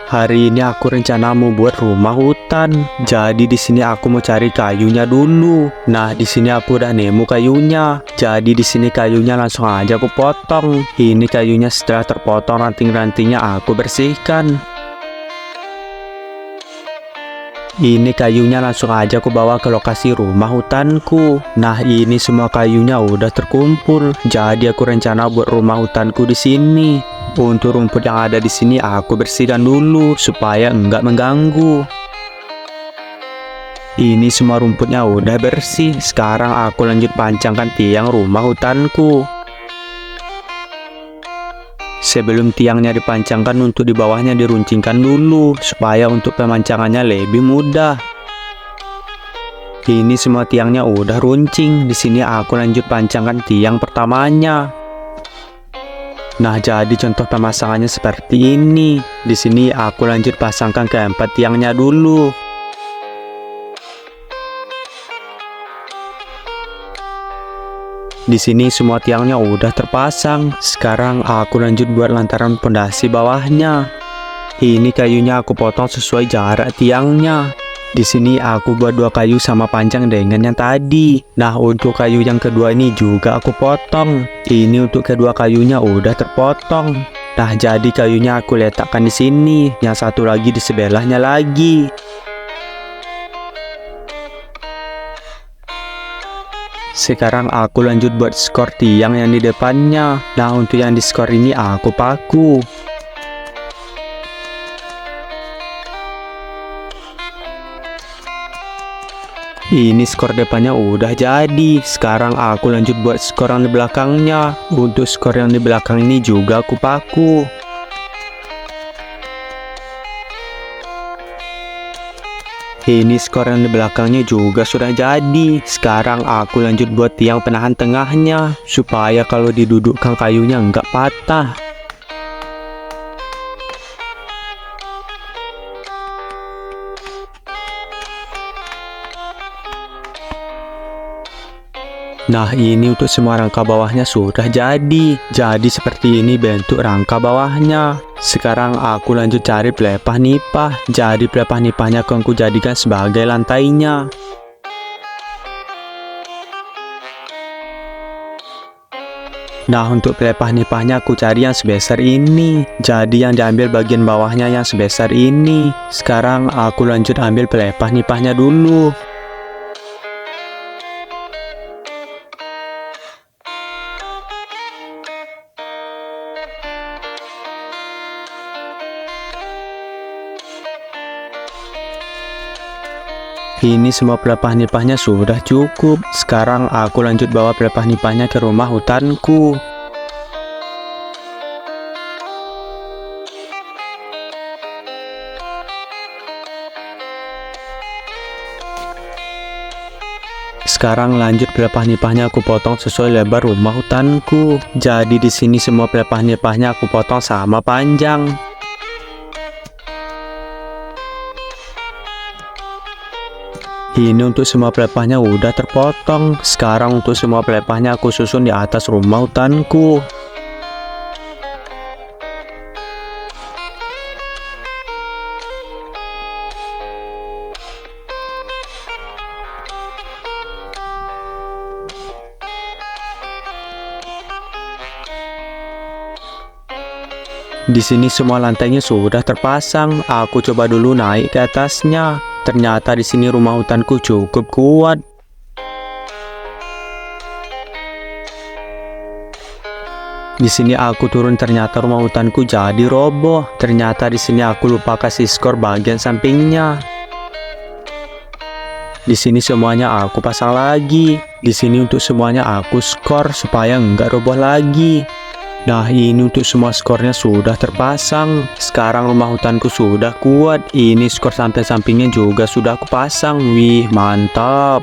Hari ini aku rencana mau buat rumah hutan. Jadi di sini aku mau cari kayunya dulu. Nah, di sini aku udah nemu kayunya. Jadi di sini kayunya langsung aja aku potong. Ini kayunya setelah terpotong ranting-rantingnya aku bersihkan. Ini kayunya langsung aja aku bawa ke lokasi rumah hutanku. Nah, ini semua kayunya udah terkumpul. Jadi aku rencana buat rumah hutanku di sini. Untuk rumput yang ada di sini aku bersihkan dulu supaya enggak mengganggu. Ini semua rumputnya udah bersih. Sekarang aku lanjut pancangkan tiang rumah hutanku. Sebelum tiangnya dipancangkan, untuk di bawahnya diruncingkan dulu supaya untuk pemancangannya lebih mudah. Ini semua tiangnya udah runcing. Di sini aku lanjut pancangkan tiang pertamanya. Nah, jadi contoh pemasangannya seperti ini. Di sini aku lanjut pasangkan keempat tiangnya dulu. Di sini semua tiangnya udah terpasang. Sekarang aku lanjut buat lantaran pondasi bawahnya. Ini kayunya aku potong sesuai jarak tiangnya. Di sini aku buat 2 kayu sama panjang dengan yang tadi. Nah, untuk kayu yang kedua ini juga aku potong. Ini untuk kedua kayunya udah terpotong. Nah, jadi kayunya aku letakkan di sini. Yang satu lagi di sebelahnya lagi. Sekarang aku lanjut buat skor tiang yang di depannya. Nah, untuk yang di skor ini aku paku. Ini skor depannya udah jadi. Sekarang aku lanjut buat skor yang di belakangnya. Untuk skor yang di belakang ini juga aku paku. Ini skor yang di belakangnya juga sudah jadi. Sekarang aku lanjut buat tiang penahan tengahnya supaya kalau didudukkan kayunya enggak patah. Nah, ini untuk semua rangka bawahnya sudah jadi. Jadi seperti ini bentuk rangka bawahnya. Sekarang aku lanjut cari pelepah nipah. Jadi pelepah nipahnya aku jadikan sebagai lantainya. Nah, untuk pelepah nipahnya aku cari yang sebesar ini. Jadi yang diambil bagian bawahnya yang sebesar ini. Sekarang aku lanjut ambil pelepah nipahnya dulu. Ini semua pelepah nipahnya sudah cukup. Sekarang aku lanjut bawa pelepah nipahnya ke rumah hutanku. Sekarang lanjut pelepah nipahnya aku potong sesuai lebar rumah hutanku. Jadi di sini semua pelepah nipahnya aku potong sama panjang. Ini untuk semua pelepahnya udah terpotong. Sekarang untuk semua pelepahnya aku susun di atas rumah hutanku. Di sini semua lantainya sudah terpasang. Aku coba dulu naik ke atasnya. Ternyata di sini rumah hutanku cukup kuat. Di sini aku turun, ternyata rumah hutanku jadi roboh. Ternyata di sini aku lupa kasih skor bagian sampingnya. Di sini semuanya aku pasang lagi. Di sini untuk semuanya aku skor supaya enggak roboh lagi. Nah, ini untuk semua skornya sudah terpasang. Sekarang rumah hutanku sudah kuat. Ini skor sampai sampingnya juga sudah aku pasang. Wih, mantap.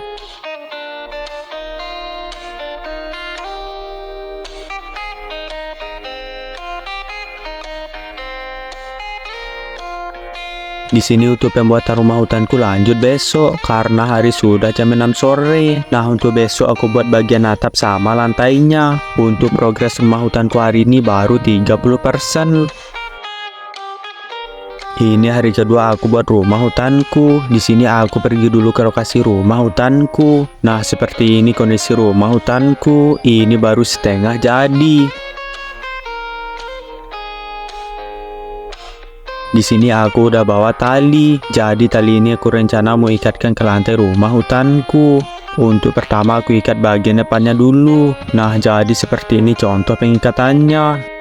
Di sini untuk pembuatan rumah hutanku lanjut besok karena hari sudah jam 6 sore. Nah, untuk besok aku buat bagian atap sama lantainya. Untuk progres rumah hutanku hari ini baru 30%. Ini hari kedua aku buat rumah hutanku. Di sini aku pergi dulu ke lokasi rumah hutanku. Nah, seperti ini kondisi rumah hutanku. Ini baru setengah jadi. Di sini aku udah bawa tali. Jadi tali ini aku rencana mau ikatkan ke lantai rumah hutanku. Untuk pertama aku ikat bagian depannya dulu. Nah, jadi seperti ini contoh pengikatannya.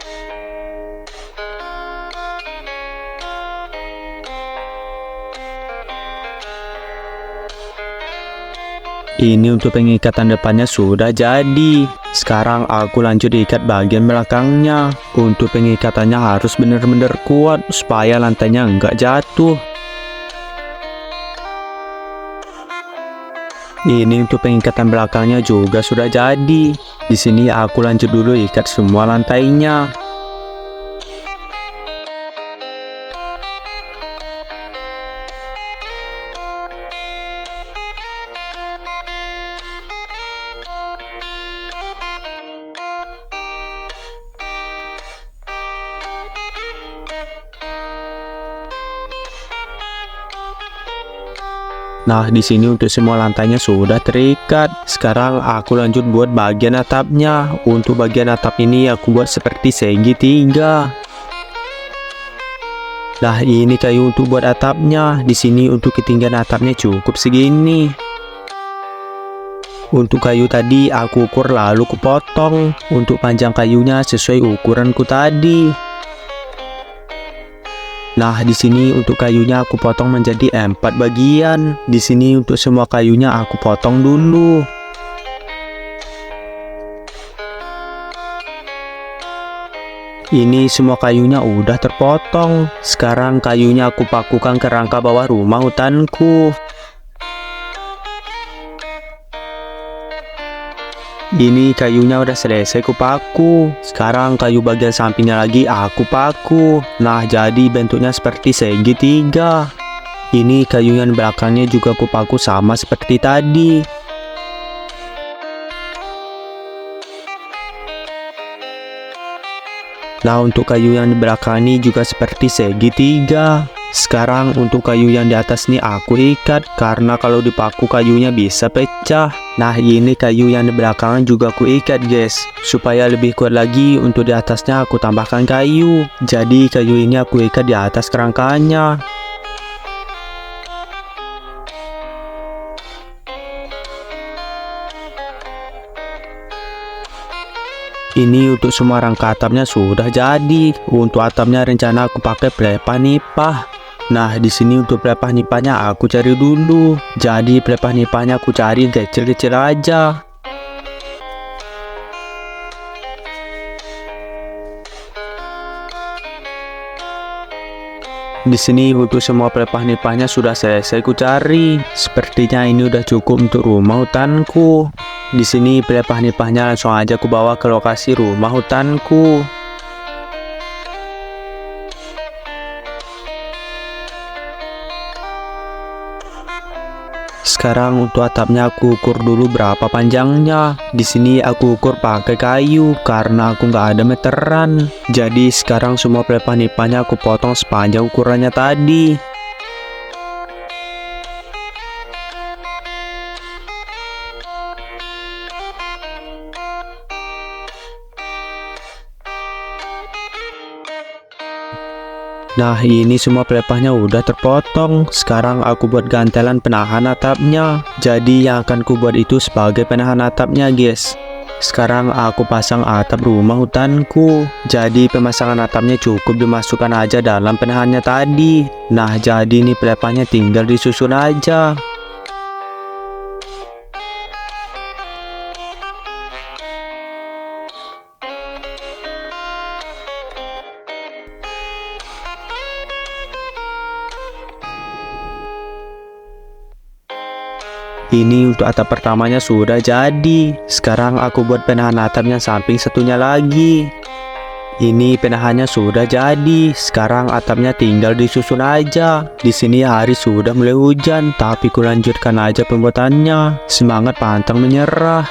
Ini untuk pengikatan depannya sudah jadi. Sekarang aku lanjut ikat bagian belakangnya. Untuk pengikatannya harus benar-benar kuat supaya lantainya enggak jatuh. Ini untuk pengikatan belakangnya juga sudah jadi. Di sini aku lanjut dulu ikat semua lantainya. Nah, di sini untuk semua lantainya sudah terikat. Sekarang aku lanjut buat bagian atapnya. Untuk bagian atap ini aku buat seperti segitiga. Nah, ini kayu untuk buat atapnya. Di sini untuk ketinggian atapnya cukup segini. Untuk kayu tadi aku ukur lalu kupotong. Untuk panjang kayunya sesuai ukuranku tadi. Nah, di sini untuk kayunya aku potong menjadi 4 bagian. Di sini untuk semua kayunya aku potong dulu. Ini semua kayunya udah terpotong. Sekarang kayunya aku pakukan ke rangka bawah rumah hutanku. Ini kayunya udah selesai kupaku. Sekarang kayu bagian sampingnya lagi aku paku. Nah, jadi bentuknya seperti segitiga. Ini kayu yang belakangnya juga kupaku sama seperti tadi. Nah, untuk kayu yang di belakang ini juga seperti segitiga. Sekarang untuk kayu yang di atas nih aku ikat karena kalau dipaku kayunya bisa pecah. Nah, ini kayu yang di belakang juga aku ikat guys. Supaya lebih kuat lagi untuk di atasnya aku tambahkan kayu. Jadi kayu ini aku ikat di atas kerangkanya. Ini untuk semua rangka atapnya sudah jadi. Untuk atapnya rencana aku pakai pelepah nipah. Nah, di sini untuk pelepah nipahnya aku cari dulu. Jadi pelepah nipahnya aku cari kecil-kecil aja. Di sini untuk semua pelepah nipahnya sudah selesai ku cari. Sepertinya ini udah cukup untuk rumah hutanku. Di sini pelepah nipahnya langsung aja ku bawa ke lokasi rumah hutanku. Sekarang untuk atapnya aku ukur dulu berapa panjangnya. Di sini aku ukur pakai kayu karena aku nggak ada meteran. Jadi sekarang semua pelepah nipahnya aku potong sepanjang ukurannya tadi. Nah, ini semua pelepahnya udah terpotong. Sekarang aku buat gantelan penahan atapnya. Jadi yang akan ku buat itu sebagai penahan atapnya guys. Sekarang aku pasang atap rumah hutanku. Jadi pemasangan atapnya cukup dimasukkan aja dalam penahannya tadi. Nah, jadi ini pelepahnya tinggal disusun aja. Ini untuk atap pertamanya sudah jadi. Sekarang aku buat penahan atapnya samping satunya lagi. Ini penahannya sudah jadi. Sekarang atapnya tinggal disusun aja. Di sini hari sudah mulai hujan, tapi kulanjutkan aja pembuatannya. Semangat pantang menyerah.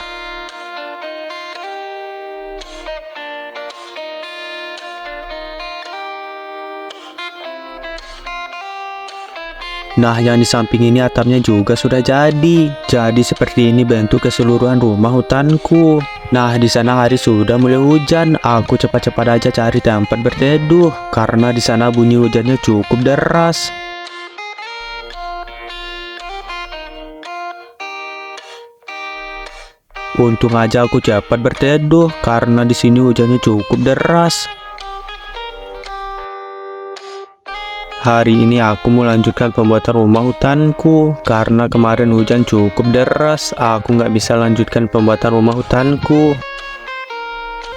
Nah, yang di samping ini atapnya juga sudah jadi. Jadi seperti ini bentuk keseluruhan rumah hutanku. Nah, di sana hari sudah mulai hujan. Aku cepat-cepat aja cari tempat berteduh karena di sana bunyi hujannya cukup deras. Untung aja aku cepat berteduh karena di sini hujannya cukup deras. Hari ini aku mau lanjutkan pembuatan rumah hutanku karena kemarin hujan cukup deras. Aku nggak bisa lanjutkan pembuatan rumah hutanku.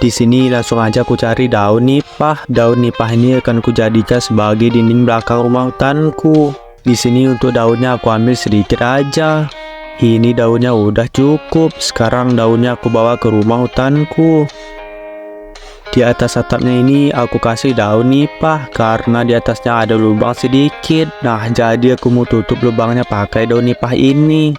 Di sini langsung aja aku cari daun nipah. Daun nipah ini akan kujadikan sebagai dinding belakang rumah hutanku. Di sini untuk daunnya aku ambil sedikit aja. Ini daunnya udah cukup. Sekarang daunnya aku bawa ke rumah hutanku. Di atas atapnya ini aku kasih daun nipah karena di atasnya ada lubang sedikit. Nah, jadi aku mau tutup lubangnya pakai daun nipah ini.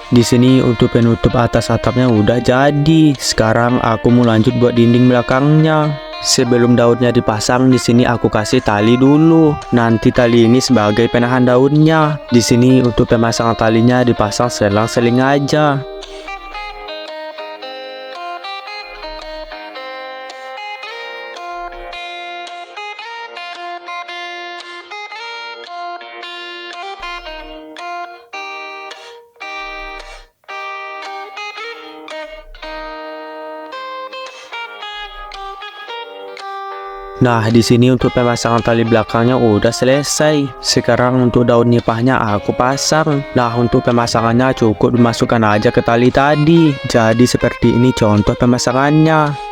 Di sini untuk penutup atas atapnya udah jadi. Sekarang aku mau lanjut buat dinding belakangnya. Sebelum daunnya dipasang, di sini aku kasih tali dulu. Nanti tali ini sebagai penahan daunnya. Di sini untuk pemasangan talinya dipasang selang-seling aja. Nah, di sini untuk pemasangan tali belakangnya udah selesai. Sekarang untuk daun nipahnya aku pasang. Nah, untuk pemasangannya cukup dimasukkan aja ke tali tadi. Jadi seperti ini contoh pemasangannya.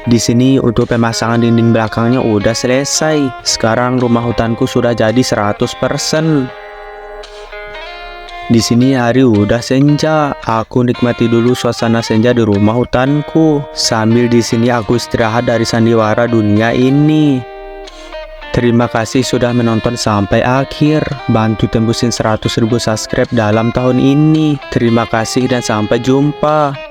Di sini untuk pemasangan dinding belakangnya udah selesai. Sekarang rumah hutanku sudah jadi 100%. Di sini hari udah senja. Aku nikmati dulu suasana senja di rumah hutanku. Sambil di sini aku istirahat dari sandiwara dunia ini. Terima kasih sudah menonton sampai akhir. Bantu tembusin 100.000 subscribe dalam tahun ini. Terima kasih dan sampai jumpa.